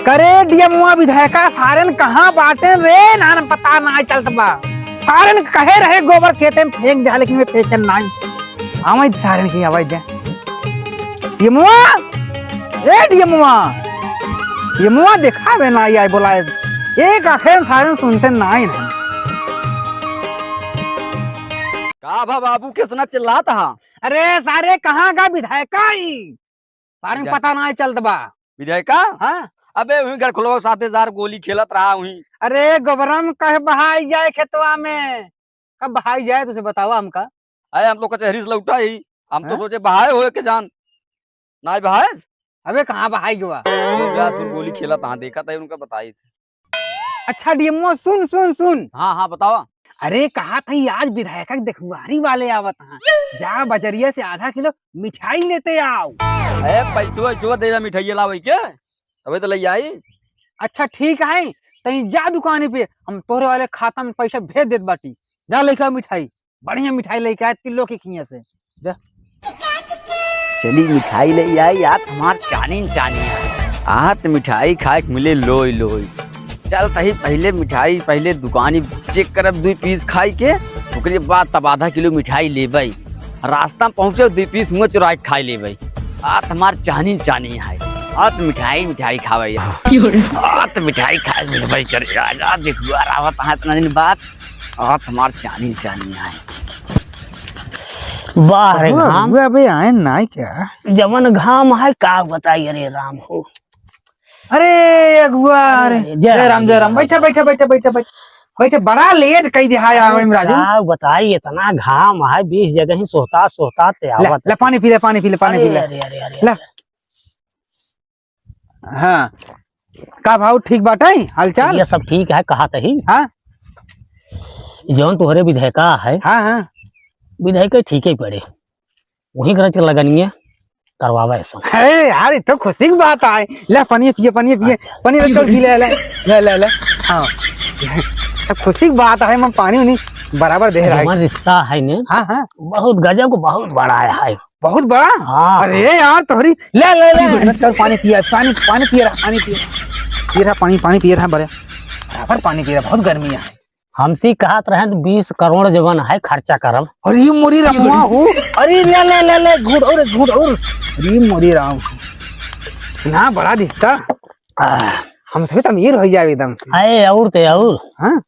करे डीएमओ विधायका सारन कहाँ बाटे रे नान पता ना चलत बा। सारन कहे रहे गोबर खेते में फेंक दे लेकिन मैं फेंकन नहीं। आवाज सारन की आवाज दे। डीएमओ ए डीएमओ देखा वे ना आई बोला एक आखिर सारन सुनते नहीं ना। का भा बाबू कितना चिल्लाता हा? अरे सारे कहाँ का विधायका सारन पता ना चलत बा। विधायका? हाँ अबे वही घर खुलो 7000 गोली खेलत रहा वही। अरे गोबरम कह बहाई जाए खेतवा में कब बहाई जाए तुझे बताओ हमका। अरे हम तो कचहरी से लौटा ही हम तो सोचे बहाए हो के जान ना बहाए। अबे कहाँ बहाई गवा गोली खेलत हाँ देखा था उनका बताई थे। अच्छा डीएमओ सुन सुन सुन। हाँ हाँ बताओ। अरे कहा था आज विधायक देखुआरी वाले आवत हैं जा बजरिया से आधा किलो मिठाई लेते आओ। अरे पैसो दे मिठाई लावे के अबे तो ले आई। अच्छा ठीक है तई जा दुकान पे हम तोरे वाले खाता में पैसा भेज देत बाटी जा लेके मिठाई बढ़िया मिठाई लेके आए तिल्लो के खिया से जा। चली मिठाई ले आई यार हमार चानी आहत मिठाई खाए मिले लोई लोई। चल तही पहले मिठाई पहले दुकानी चेक करब 2 पीस खाई के ओकरे बाद तब आधा किलो मिठाई लेबै रास्ता में पहुंचे 2 पीस मुँह चुरा के खाई लेबै। आज हमार चानी है आज मिठाई खावे आज मिठाई खाए मिलबै करे राजा देखुआ रावत है इतना दिन बाद आज हमार चानी है। वाह रे घाम अबे आए ना क्या जमन घाम है का बताइए अरे राम हो। अरे अगुआ जय राम बैठे बड़ा लेट कई दिहाया राजू बताइए इतना घाम है 20 जगह ही सोता ले पानी पी ले ले। हाँ का भाव ठीक बाटे हालचाल ये सब ठीक है कहा तही। हाँ जौन तुहरे विधायका है हाँ विधायक ठीक ही पड़े वही खर्च लगनिए करवावा ऐसा। अरे यार तो खुशी की बात है ले पानी पिए अच्छा। पानी रचकर पी ले हाँ सब खुशी की बात है मैं पानी उन्हीं बराबर दे रहा है रिश्ता है ने। हाँ बहुत गजब को बहुत बड़ा है बहुत बड़ा। हाँ अरे यार तोहरी ले रचकर पानी पिए रहा पानी पिए रहा बराबर पानी पी रहा बहुत गर्मी है। हमसी कहत रहे 20 करोड़ जवन है खर्चा करब। अरे मोरी रमुआ हो अरे ले घुड़ और अरे मोरी राम ना बड़ा दिखता हमसे तो अमीर हो जाए एकदम। अरे और हाँ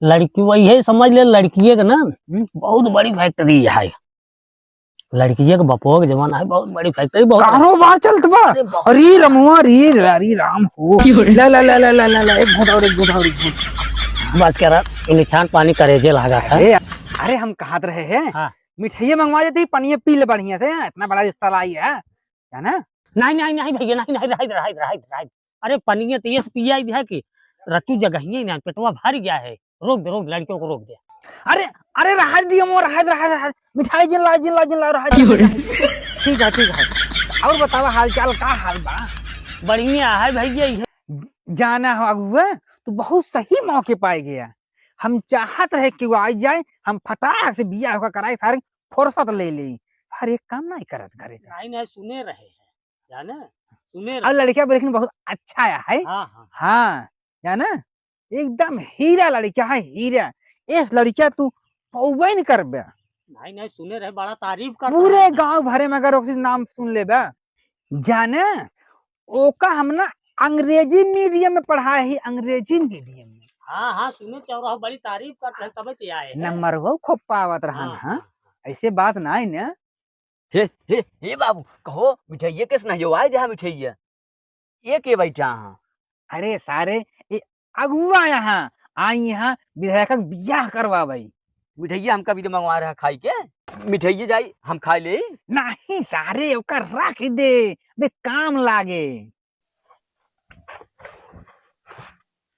लड़की वही समझ ले लड़की के ना बहुत बड़ी फैक्ट्री है लड़की के बपुआ के जमाना है बहुत बड़ी फैक्ट्री बहुत कारोबार चलत बा। अरे रमुआ अरे राम हो ले एक घुड़ और बस कह निछान पानी करेजे लगा था। अरे हम कहत रहे हैं हाँ। मिठाई मंगवा देती पानी पी ले बढ़िया से इतना बड़ा रिश्ता लाई है ना। नहीं भैया नहीं अरे पनिया तो ये पिया है कि रतु जगह ही ना पेटवा भर गया है रोक दे लड़कियों को रोक दे। अरे रहा दिया मिठाई जिन ला रहा ठीक है और बतावा हाल चाल का हाल बा। बढ़िया है भैया जाना हो अगुआ तो बहुत सही मौके पाए गया हम चाहत रहे कि वो आ जाए हम फटाक से बिया होकर कराए सारे फुर्सत ले ली हर एक काम नहीं करत करे नहीं सुने रहे हैं जाने सुने और लड़कियां लेकिन बहुत अच्छा है। हाँ जाना एकदम हीरा लड़किया है हीरा इस लड़किया तू पौवे नहीं कर नहीं सुने रहे बड़ा तारीफ कर पूरे गांव भरे में अगर नाम सुन ले जाने ओका हम ना अंग्रेजी मीडियम में पढ़ा है अंग्रेजी मीडियम में। हाँ सुने चौराहा बड़ी तारीफ करते हैं तभी तो आए नंबर वो खूब पावत रहन। हाँ ऐसे बात ना है ना। हे बाबू कहो मिठाई किस नहीं हो आए जहाँ मिठाई ये के बैठा हाँ। अरे सारे अगुआ यहाँ आई यहाँ विधायक बियाह करवा भाई मिठाई हमका भी मंगवा रहा खाई के मिठाई जाई हम खा ले नहीं सारे ओकर रख दे बे काम लागे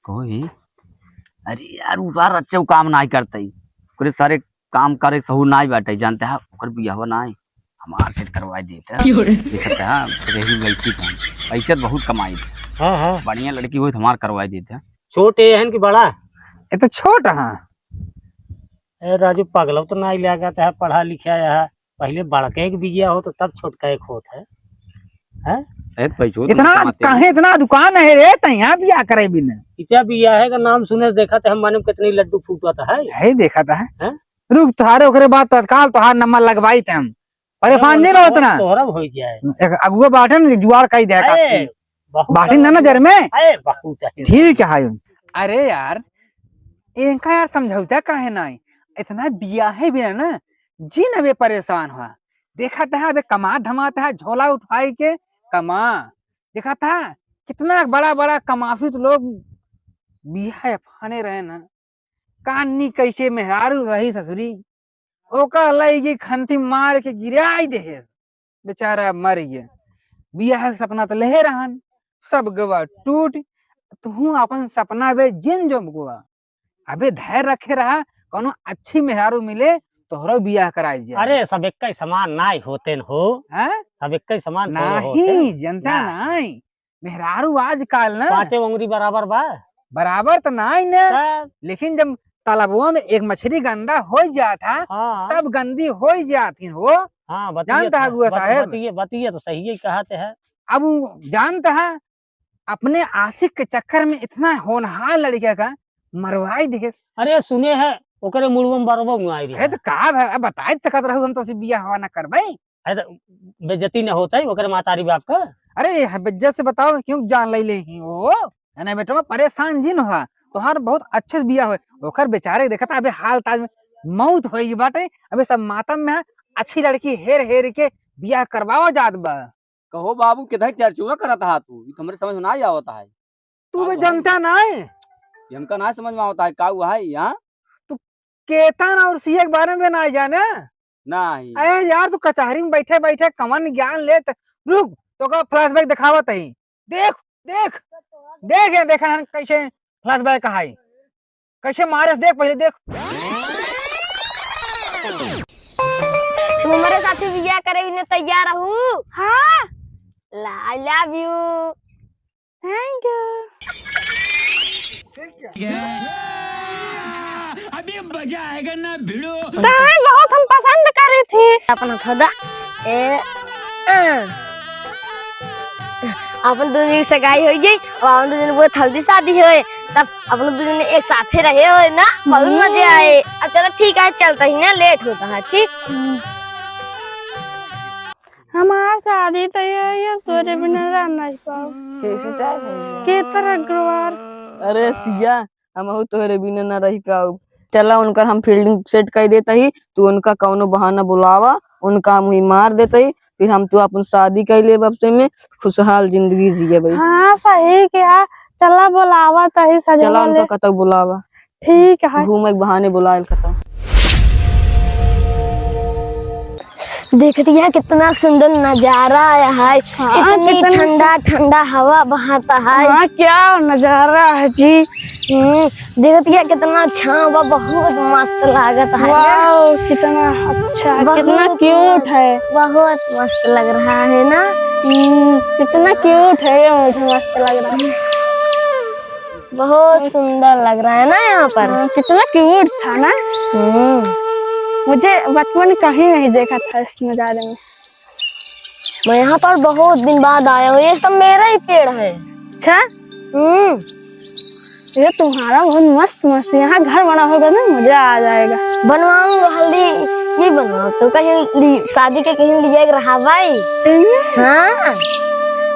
कोई। अरे यार उसार अच्छे काम नहीं करते करे सारे काम करे सहू नहीं बाटे जानते हैं ओकर बियाह नहीं हमार सेट करवा देते देखते हैं रही लड़की का पैसे बहुत कमाई थे। हाँ बढ़िया लड़की हुई तो हमार करवा देते हैं। छोटे हैं कि बड़ा ये तो छोट। हाँ राजू पगलव तो नहीं लगा है पढ़ा लिखा है पहले बड़के एक बिया हो तो तब छोटका एक होता है। पैसों इतना काहे इतना दुकान है रे तैयार बिया करे बिना क्या बिया है का नाम सुने से देखा थे हम माने कितनी लड्डू फूटता है देखा था हैं? रुक तुम्हारे ओकरे बाद तत्काल तोहार नंबर लगवाई थे हम परेशान नहीं रहो इतना तोहरा हो जाए अगुआ बाटन जुआर कई दे अरे, बहुत बाटिन ना नजर में अरे बहुत है। ठीक है अरे यार इनका यार समझौता काहे नहीं इतना बिया है बिना ना जी न वे परेशान हुआ देखा था अबे कमा धमाता है झोला उठाई के कमा देखा था कितना बड़ा बड़ा कमाफित लोग बिया फाने रहे ना कानी कैसे मेहरारू रही ससुरी ओका लई खंती मार के गिराई दे बेचारा मर गया बिया के सपना तो लहे रहन सब गवा टूट तू अपन सपना बे जिन जो गुआ अबे धैर्य रखे रहा कोनो अच्छी मेहरारू मिले तोहरो बियाह कराई जाए अरे सब एक ही समान नाई होते न हो सब एक ही समान नहीं जनता नहीं मेहरारू आजकल ना पांचे उंगली बराबर बा बराबर तो नहीं ना लेकिन जब तालाबुआ में एक मछली गंदा हो जाता सब गंदी हो जाती हो जानता है गुआ साहब बतिए तो सही ही कहते हैं अब जानता है अपने आशिक के चक्कर में इतना होनहार लड़के का मरवाई दे अरे सुने है ओकरे मुड़वम बरबो आई रे अरे तो का है बताए सकत रहू हम तो से बियाह हवा ना करबै अरे बेइज्जती न होता है ओकरे मातारी बाप का अरे बेइज्जत से बताओ क्यों जान ले ही हो ना बेटा परेशान जिन हुआ तोहार बहुत अच्छे से बियाह हो ओकर बेचारे देखता अबे हाल ताज में मौत होई बाटे अबे सब मातम में अच्छी लड़की हेर हेर के बियाह करवाओ जात बा कहो बाबू किधर चर्चुआ करता है तू तुम्हारे समझ में ना आवता है तू भी जनता नहीं हमका ना समझ में आवता है का हुआ है यहाँ तू केतन और सीए के बारे में ना जाने नहीं अरे यार तू कचहरी में बैठे बैठे कमन ज्ञान ले रुक तो का फ्लैशबैक दिखावत है देख देख देख ये देखा कैसे फ्लैशबैक है कैसे मारे देख पहले देख तू हमारे साथ बियाह करे ने तैयार हूँ हाँ I love you thank you अभी मजा आएगा ना भिड़ो बहुत हम पसंद करे थे अपना खुदा अपन दोनों की सगाई हो गई और अपन दोनों बहुत हल्दी शादी हुए तब अपन दोनों एक साथ रहे हो ना बहुत मजे आए चलो ठीक है चलता ही ना लेट होता है ठीक हमार शादी तैयार है तोरे बिना रह नहीं पाओ कैसे चाहे के तरह गुरुवार अरे सिया हम तोहरे बिना ना रह पाऊ चला उनका हम फील्डिंग सेट कर देता ही तू उनका कौनो बहाना बुलावा उनका हम ही मार देते ही फिर हम तू अपन शादी कर ले बबसे में खुशहाल जिंदगी जिए भाई हाँ सही क्या चला बुलावा तही सजा चला उनका कतक बुलावा ठीक है घूमे के बहाने बुलाए कतक देखती है कितना सुंदर नजारा आया है इतनी ठंडा ठंडा हवा बहाता है हाँ क्या नजारा है जी देखती है कितना छावा बहुत मस्त लागत है वाओ कितना अच्छा कितना क्यूट है बहुत मस्त लग रहा है ना कितना क्यूट है ये मुझे मस्त लग रहा है बहुत सुंदर लग रहा है ना यहाँ पर कितना क्यूट था ना मुझे बचपन में कहीं नहीं देखा था इस नजारे में मैं यहाँ पर बहुत दिन बाद आया हूँ ये सब मेरा ही पेड़ है अच्छा ये तुम्हारा बहुत मस्त मस्त यहाँ घर बना होगा ना मजा आ जाएगा बनवाऊंगा हल्दी ये बनवाओ तो कहीं शादी के कहीं ले रहा भाई हाँ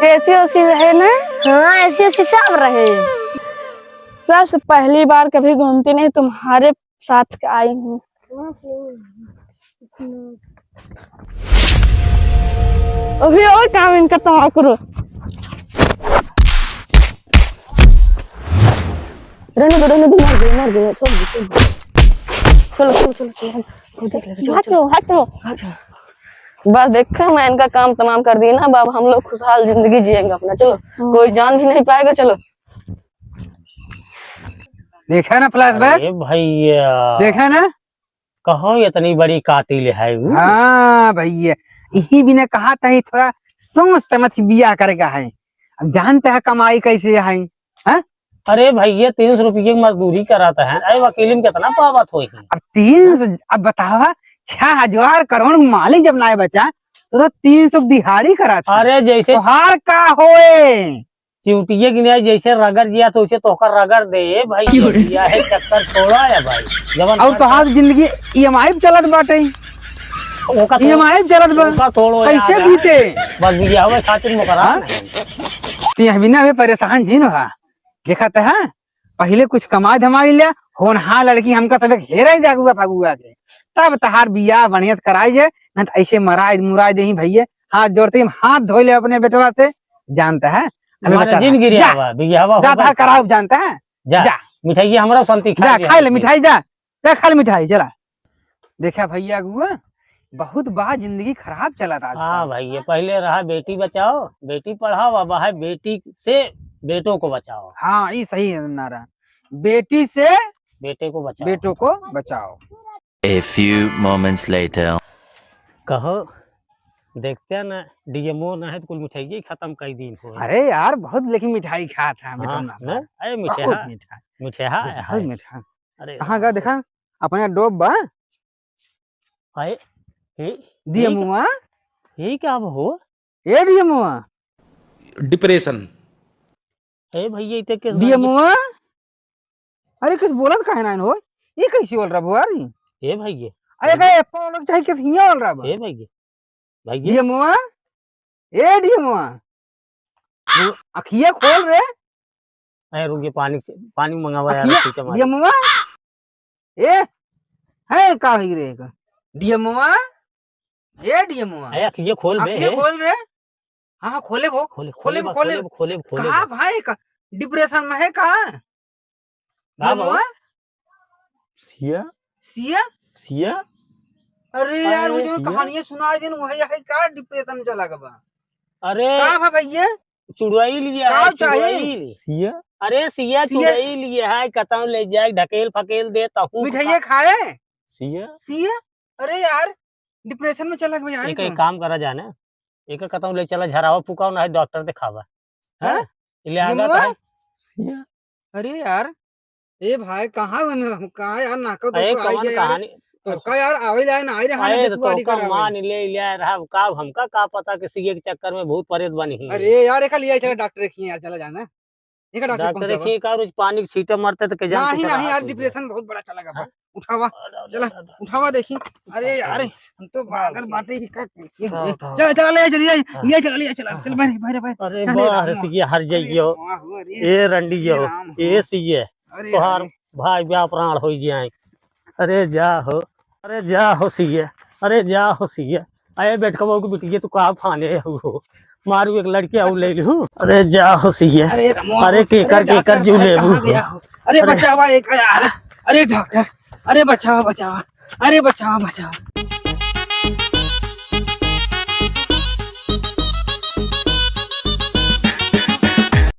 ऐसी वैसी रहे ना हाँ ऐसी सब रहे सबसे पहली बार कभी घूमती नहीं तुम्हारे साथ आई हूँ अभी और काम इनका तमाम करो रहने दो मर गए चलो हटो बस देखा मैं इनका काम तमाम कर दिया ना बाब हम लोग खुशहाल जिंदगी जिएंगे अपना चलो कोई जान भी नहीं पाएगा चलो देखा ना फ्लैशबैक भैया देखा ना कहो इतनी बड़ी कातिल है हाँ भैया यही भी ने कहा था ही थोड़ा सोच समझ के बियाह करेगा है अब जानते हैं कमाई कैसे है हाँ? अरे भैया 300 रुपये की मजदूरी कराता है अरे वकील में कितना पावत हो अब 300 अब बतावा 6,000 करोड़ मालिक जब ना बचा तो 300 दिहाड़ी करा था। अरे जैसे तोहार का होए चिवटिये गिने जैसे रगड़ दिया तो उसे तोहकर रगड़ दे भाई। दिया है चक्कर छोड़ा है भाई जवन और तोहार जिंदगी EMI पे चलत बाटे, ओका EMI पे चलत बा, ओका थोड़ो कैसे बीते? बस बिया हुए खातिर मुकरा तीन बिना भी परेशान जी न हा। देखा था पहले कुछ कमाई धमाई लिया होनहार लड़की हमका सब हेरा ही जागुआ फागुआ के, तब तहार बिया बढ़िया से कराई जे, न तो ऐसे मराई मुराई दे भैया। हाथ जोड़ते ही हाथ धो ले अपने बेटवा से, जानता है हमें बचा जिंदगी जा, बिया हुआ जा तार कराओ, जानता है जा जा मिठाई हमरा शांति जा खा ले मिठाई, जा जा खा ले मिठाई चला। देखा भैया गुआ बहुत बार जिंदगी खराब चला था। हाँ भाई ये पहले रहा बेटी बचाओ बेटी पढ़ाओ, अब है बेटी से बेटों को बचाओ। हाँ ये सही है नारा, बेटी से बेटे को बचाओ, बेटों को बचाओ। A few moments later. कहो देखते ना डीएमओ ना है तो कुल मिठाई ही खत्म कई दिन हो। अरे यार बहुत लेकिन मिठाई खा था हाँ, बेटा ना अरे बहुत मिठा मीठा मिठा बहुत मीठा। अरे कहाँ गया देखा अपने डोब बा हाय दिया मुआ, ये क्या हो ए दिया मुआ, डिप्रेशन ए भैया इते किस दिया मुआ। अरे किस बोलत काहे ना हो, ये कैसी बोल रहा बुआरी? ए भैया अरे कहे एप्पल लोग चाहे किस हिया बोल रहा बा? ए भैया भैया दिया मुआ, ए दिया मुआ, अखिया खोल रे, अरे रुक पानी मंगावा यार अखिया ठीक है दिया मुआ, ए है का ही रे का दिया मुआ, ए दिया मुआ, ए अखिया खोल बे अखिया खोल रे। हाँ खोले वो खोले खोले खोले खोले कहा भाई का डिप्रेशन में है का बाबा सिया सिया? सिया अरे यार वो जो सिया? कहानियां सुनाई दिन वही है का डिप्रेशन में चला गया? अरे का है भैया? चुड़ाई लिया का है चाहिए? चुड़ाई सिया अरे सिया सिया? चुड़ाई लिया है कतौ ले जाए ढकेल फकेल दे तहू मिठाइया खाए सिया सिया? अरे यार डिप्रेशन में चला गया यार एक काम करा जाने एक कतौ ले चला झरावा फुकाओ ना है डॉक्टर दिखावा है ले आगा यमुआ? है सिया अरे यार ए भाई कहाँ कहाँ यार नाका अरे तो आई कौन यार कहानी तो का यार आवे जाए ना आई रे हाने अरे देखवारी तो करावे। मान ले रहा का हमका का पता कि सीए के चक्कर में भूत प्रेत बनी है अरे यार एक लिया चला डॉक्टर रखिए यार, चला जाना एक डॉक्टर डॉक्टर पहुंचावा। देखिए का रोज पानी के छींटे मरते तो के जान नहीं नहीं यार डिप्रेशन बहुत बड़ा चला गया, उठावा चला उठावा देखी। अरे यार हम तो पागल बाटे की चल चल ले चल चल भाई भाई भाई। अरे बाहर सीए हर जाइयो ए रंडियो ए सीए तोहार भाई ब्याह प्राण हो जाए। अरे जा हो सीए अरे जा हो सीए अरे बेट कबो की बिटिया तू का फाने हो मारू एक लड़के आउ ले लू। अरे जा हो सीए अरे केकर जू ले अरे बचावा एक यार, अरे डॉक्टर अरे बचावा अरे बचावा